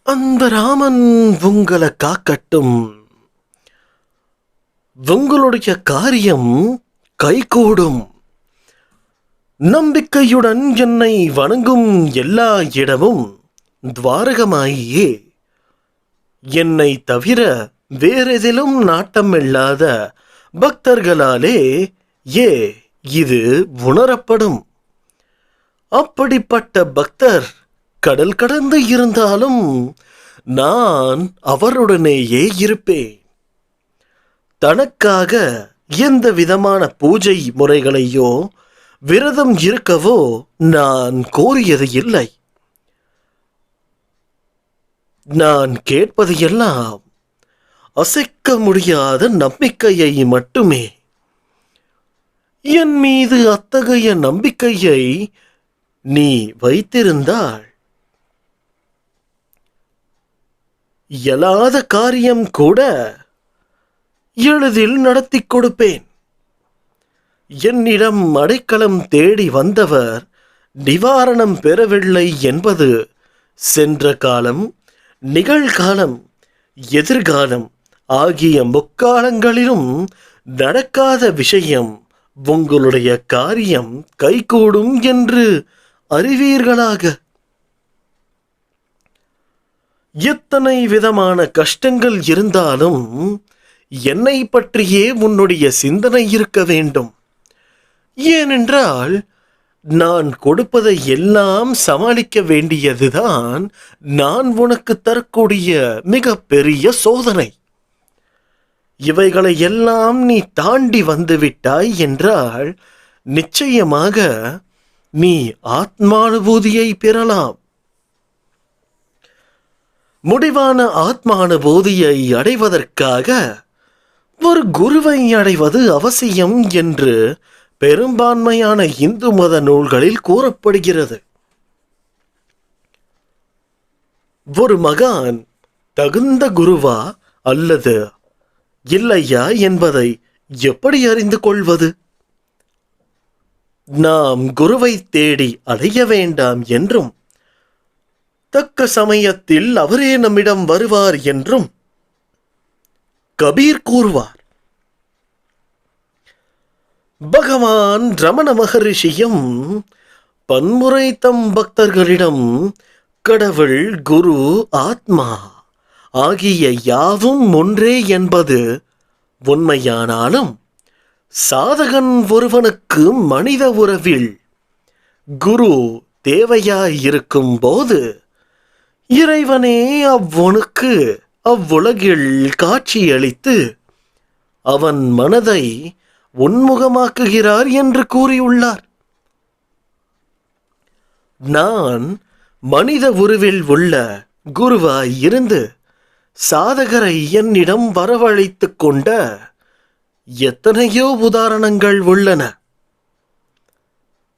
அந்த ராமன் உங்களை காக்கட்டும். உங்களுடைய காரியம் கைகூடும். நம்பிக்கையுடன் என்னை வணங்கும் எல்லா இடமும் துவாரகமாயே. என்னை தவிர வேறெதிலும் நாட்டமில்லாத பக்தர்களாலே இது உணரப்படும். அப்படிப்பட்ட பக்தர் கடல் கடந்து இருந்தாலும் நான் அவருடனேயே இருப்பேன். தனக்காக எந்த விதமான பூஜை முறைகளையோ விரதம் இருக்கவோ நான் கோரியது இல்லை. நான் கேட்பது எல்லாம் அசைக்க முடியாத நம்பிக்கையை மட்டுமே. என் மீது அத்தகைய நம்பிக்கையை நீ வைத்திருந்தால் இயலாத காரியம் கூட எளிதில் நடத்தி கொடுப்பேன். என்னிடம் அடைக்கலம் தேடி வந்தவர் நிவாரணம் பெறவில்லை என்பது சென்ற காலம், நிகழ்காலம், எதிர்காலம் ஆகிய முக்காலங்களிலும் நடக்காத விஷயம். உங்களுடைய காரியம் கைகூடும் என்று அறிவீர்களாக. எத்தனை விதமான கஷ்டங்கள் இருந்தாலும் என்னை பற்றியே உன்னுடைய சிந்தனை இருக்க வேண்டும். ஏனென்றால் நான் கொடுப்பதை எல்லாம் சமாளிக்க வேண்டியதுதான் நான் உனக்கு தரக்கூடிய மிக பெரிய சோதனை. இவைகளை எல்லாம் நீ தாண்டி வந்துவிட்டாய் என்றால் நிச்சயமாக நீ ஆத்மானுபூதியை பெறலாம். முடிவான ஆத்மானுபூதியை அடைவதற்காக ஒரு குருவை அடைவது அவசியம் என்று பெரும்பான்மையான இந்து மத நூல்களில் கூறப்படுகிறது. ஒரு மகான் தகுந்த குருவா அல்லது இல்லையா என்பதை எப்படி அறிந்து கொள்வது? நாம் குருவை தேடி அலைய வேண்டாம் என்றும் தக்க சமயத்தில் அவரே நம்மிடம் வருவார் என்றும் கபீர் கூறுவார். பகவான் ரமண மகரிஷியும் பன்முறை தம் பக்தர்களிடம் கடவுள், குரு, ஆத்மா ஆகிய யாவும் ஒன்றே என்பது உண்மையானாலும் சாதகன் ஒருவனுக்கு மனித உறவில் குரு தேவையாயிருக்கும் போது இறைவனே அவ்வனுக்கு அவ்வுலகில் காட்சியளித்து அவன் மனதை உன்முகமாக்குகிறார் என்று கூறியுள்ளார். நான் மனித உருவில் உள்ள குருவாய் இருந்து சாதகரை என்னிடம் வரவழைத்துக் கொண்ட எத்தனையோ உதாரணங்கள் உள்ளன.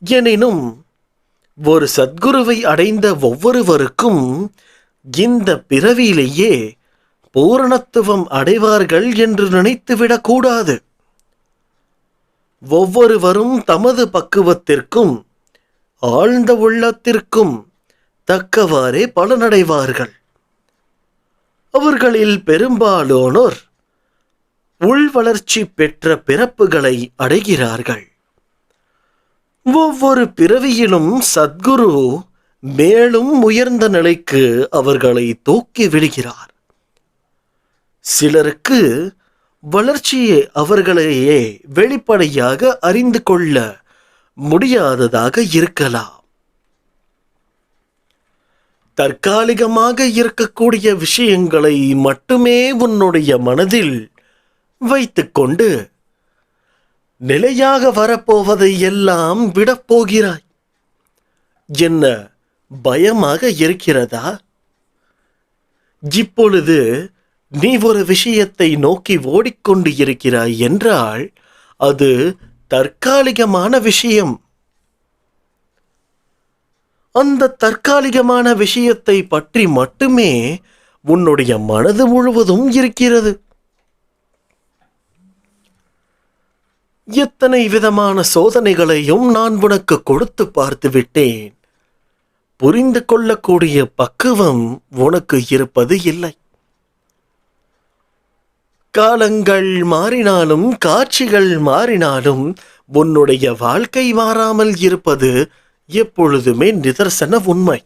எனினும் ஒரு சத்குருவை அடைந்த ஒவ்வொருவருக்கும் இந்த பிறவியிலேயே பூரணத்துவம் அடைவார்கள் என்று நினைத்துவிடக் கூடாது. ஒவ்வொருவரும் தமது பக்குவத்திற்கும் ஆழ்ந்த உள்ளத்திற்கும் தக்கவாறே பலனடைவார்கள். அவர்களில் பெரும்பாலோனோர் உள்வளர்ச்சி பெற்ற பிறப்புகளை அடைகிறார்கள். ஒவ்வொரு பிறவியிலும் சத்குரு மேலும் உயர்ந்த நிலைக்கு அவர்களை தூக்கி விடுகிறார். சிலருக்கு வளர்ச்சியே அவர்களையே வெளிப்படையாக அறிந்து கொள்ள முடியாததாக இருக்கலாம். தற்காலிகமாக இருக்கக்கூடிய விஷயங்களை மட்டுமே உன்னுடைய மனதில் வைத்துக்கொண்டு நிலையாக வரப்போவதை எல்லாம் விடப்போகிறாய். என்ன பயமாக இருக்கிறதா? இப்பொழுது நீ ஒரு விஷயத்தை நோக்கி ஓடிக்கொண்டு இருக்கிறாய் என்றால் அது தற்காலிகமான விஷயம். அந்த தற்காலிகமான விஷயத்தை பற்றி மட்டுமே உன்னுடைய மனது முழுவதும் இருக்கிறது. எத்தனை விதமான சோதனைகளையும் நான் உனக்கு கொடுத்து பார்த்து விட்டேன். புரிந்து கொள்ளக்கூடிய பக்குவம் உனக்கு இருப்பது இல்லை. காலங்கள் மாறினாலும் காட்சிகள் மாறினாலும் உன்னுடைய வாழ்க்கை மாறாமல் இருப்பது எப்பொழுதுமே நிதர்சன உண்மை.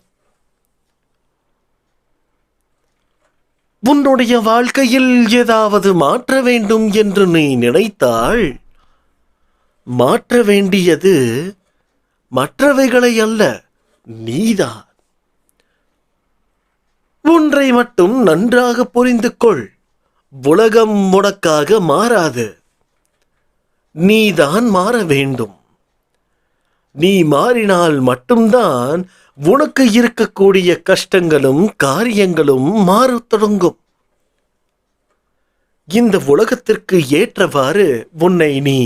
உன்னுடைய வாழ்க்கையில் ஏதாவது மாற்ற வேண்டும் என்று நீ நினைத்தால் மாற்ற வேண்டியது மற்றவைகளை அல்ல, நீதான். ஒன்றை மட்டும் நன்றாக புரிந்து கொள், உலகம் உனக்காக மாறாது, நீதான் மாற வேண்டும். நீ மாறினால் மட்டும்தான் உனக்கு இருக்கக்கூடிய கஷ்டங்களும் காரியங்களும் மாறத் தொடங்கும். இந்த உலகத்திற்கு ஏற்றவாறு உன்னை நீ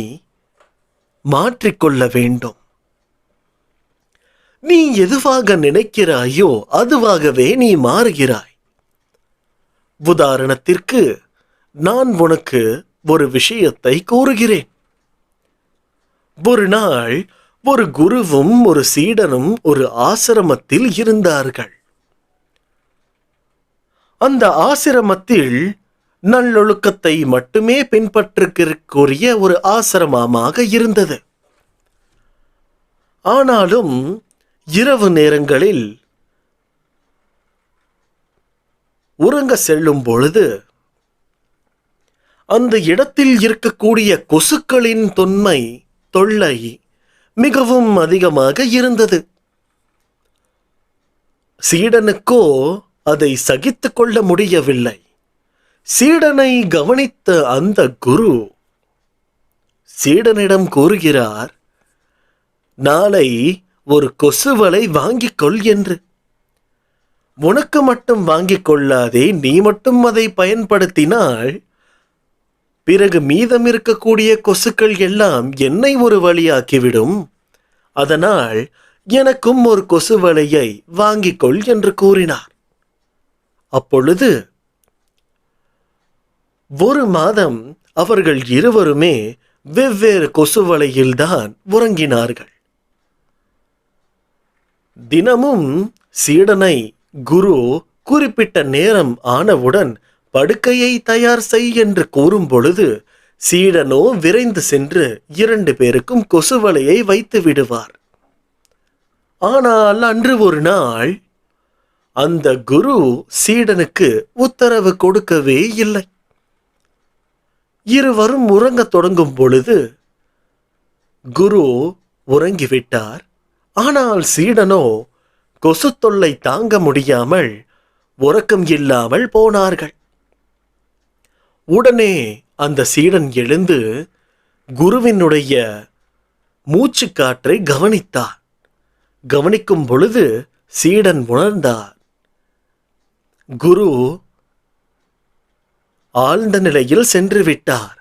மாற்றிக்கொள்ள வேண்டும். நீ எதுவாக நினைக்கிறாயோ அதுவாகவே நீ மாறுகிறாய். உதாரணத்திற்கு நான் உனக்கு ஒரு விஷயத்தை கூறுகிறேன். ஒரு நாள் ஒரு குருவும் ஒரு சீடனும் ஒரு ஆசிரமத்தில் இருந்தார்கள். அந்த ஆசிரமத்தில் நல்லொழுக்கத்தை மட்டுமே பின்பற்றுகிற ஒரு ஆசிரமமாக இருந்தது. ஆனாலும் இரவு நேரங்களில் உறங்க செல்லும் பொழுது அந்த இடத்தில் இருக்கக்கூடிய கொசுக்களின் தொல்லை மிகவும் அதிகமாக இருந்தது. சீடனுக்கோ அதை சகித்துக் கொள்ள முடியவில்லை. சீடனை கவனித்த அந்த குரு சீடனிடம் கூறுகிறார், நாளை ஒரு கொசுவலை வாங்கிக் கொள் என்று. உனக்கு மட்டும் வாங்கிக் கொள்ளாதே, நீ மட்டும் அதை பயன்படுத்தினால் பிறகு மீதம் இருக்கக்கூடிய கொசுக்கள் எல்லாம் என்னை ஒரு வழியாக்கிவிடும். அதனால் எனக்கும் ஒரு கொசு வலையை வாங்கிக் கொள் என்று கூறினார். அப்பொழுது ஒரு மாதம் அவர்கள் இருவருமே வெவ்வேறு கொசு வலையில்தான் உறங்கினார்கள். தினமும் சீடனை குரு குறிப்பிட்ட நேரம் ஆனவுடன் படுக்கையை தயார் செய் என்று கூறும் பொழுது சீடனோ விரைந்து சென்று 2 பேருக்கும் கொசுவலையை வைத்து விடுவார். ஆனால் அன்று ஒரு நாள் அந்த குரு சீடனுக்கு உத்தரவு கொடுக்கவே இல்லை. இருவரும் உறங்கத் தொடங்கும் பொழுது குரு உறங்கிவிட்டார். ஆனால் சீடனோ கொசு தொல்லை தாங்க முடியாமல் உறக்கம் இல்லாமல் போனார்கள். உடனே அந்த சீடன் எழுந்து குருவினுடைய மூச்சு காற்றை கவனித்தார். கவனிக்கும் பொழுது சீடன் உணர்ந்தார், குரு ஆழ்ந்த நிலையில் சென்று விட்டார்,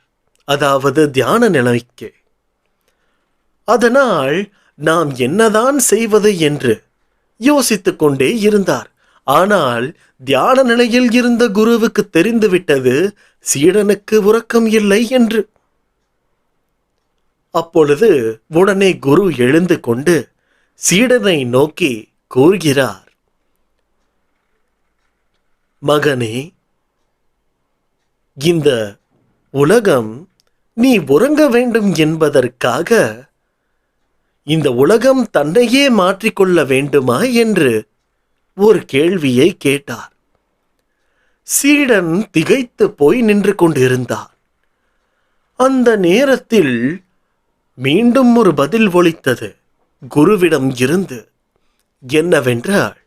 அதாவது தியான நிலைக்கு. அதனால் நாம் என்னதான் செய்வது என்று யோசித்துக் கொண்டே இருந்தார். ஆனால் தியான நிலையில் இருந்த குருவுக்கு தெரிந்துவிட்டது சீடனுக்கு உறக்கம் இல்லை என்று. அப்பொழுது உடனே குரு எழுந்து கொண்டு சீடனை நோக்கி கூறுகிறார், மகனே, இந்த உலகம் நீ உறங்க வேண்டும் என்பதற்காக இந்த உலகம் தன்னையே மாற்றிக்கொள்ள வேண்டுமா என்று ஒரு கேள்வியை கேட்டார். சீடன் திகைத்து போய் நின்று கொண்டிருந்தார். அந்த நேரத்தில் மீண்டும் ஒரு பதில் ஒலித்தது குருவிடம் இருந்து. என்னவென்றால்,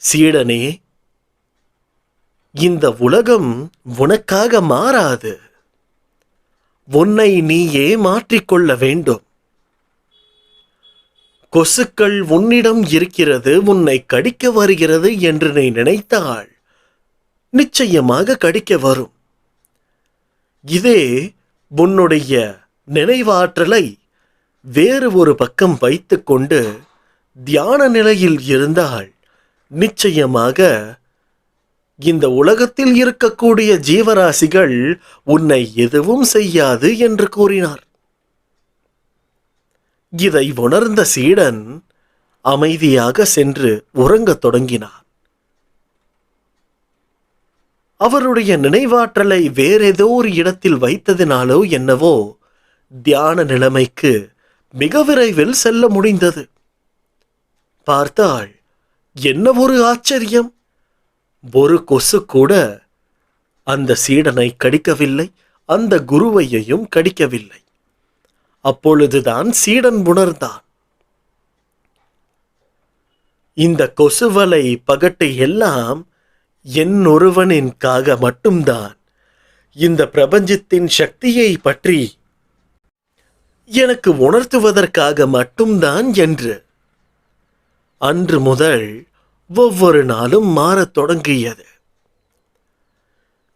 சீடனே, இந்த உலகம் உனக்காக மாறாது, உன்னை நீயே மாற்றிக்கொள்ள வேண்டும். கொசுக்கள் உன்னிடம் இருக்கிறது, உன்னை கடிக்க வருகிறது என்று நீ நினைத்தால் நிச்சயமாக கடிக்க வரும். இதே உன்னுடைய நினைவாற்றலை வேறு ஒரு பக்கம் வைத்துக்கொண்டு தியான நிலையில் இருந்தால் நிச்சயமாக இந்த உலகத்தில் இருக்கக்கூடிய ஜீவராசிகள் உன்னை எதுவும் செய்யாது என்று கூறினார். இதை உணர்ந்த சீடன் அமைதியாக சென்று உறங்கத் தொடங்கினார். அவருடைய நினைவாற்றலை வேறேதோ ஒரு இடத்தில் வைத்ததினாலோ என்னவோ தியான நிலைமைக்கு மிக விரைவில் செல்ல முடிந்தது. பார்த்தாள், என்ன ஒரு ஆச்சரியம்! ஒரு கொசு கூட அந்த சீடனை கடிக்கவில்லை, அந்த குருவையையும் கடிக்கவில்லை. அப்பொழுதுதான் சீடன் உணர்ந்தான், இந்த கொசுவலை பகட்டை எல்லாம் என் ஒருவனின்காக மட்டும்தான், இந்த பிரபஞ்சத்தின் சக்தியை பற்றி எனக்கு உணர்த்துவதற்காக மட்டும்தான் என்று. அன்று முதல் ஒவ்வொரு நாளும் மாறத் தொடங்கியது.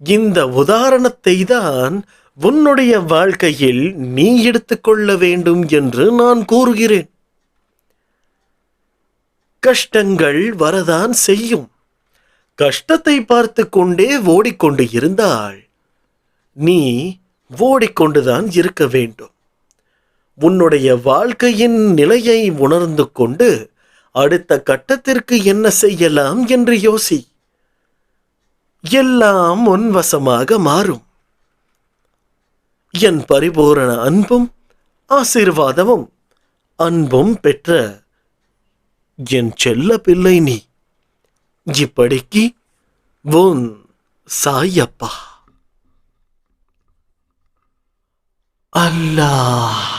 இந்த உதாரணத்தை தான் உன்னுடைய வாழ்க்கையில் நீ எடுத்துக்கொள்ள வேண்டும் என்று நான் கூறுகிறேன். கஷ்டங்கள் வரதான் செய்யும். கஷ்டத்தை பார்த்து கொண்டே ஓடிக்கொண்டு இருந்தால் நீ ஓடிக்கொண்டுதான் இருக்க வேண்டும். உன்னுடைய வாழ்க்கையின் நிலையை உணர்ந்து கொண்டு அடுத்த கட்டத்திற்கு என்ன செய்யலாம் என்று யோசி. எல்லாம் உன்வசமாக மாறும். என் பரிபூரண அன்பும் ஆசீர்வாதமும் அன்பும் பெற்ற என் செல்ல பிள்ளை நீ. இப்படிக்கு உன் சாயப்பா. அல்லாஹ்.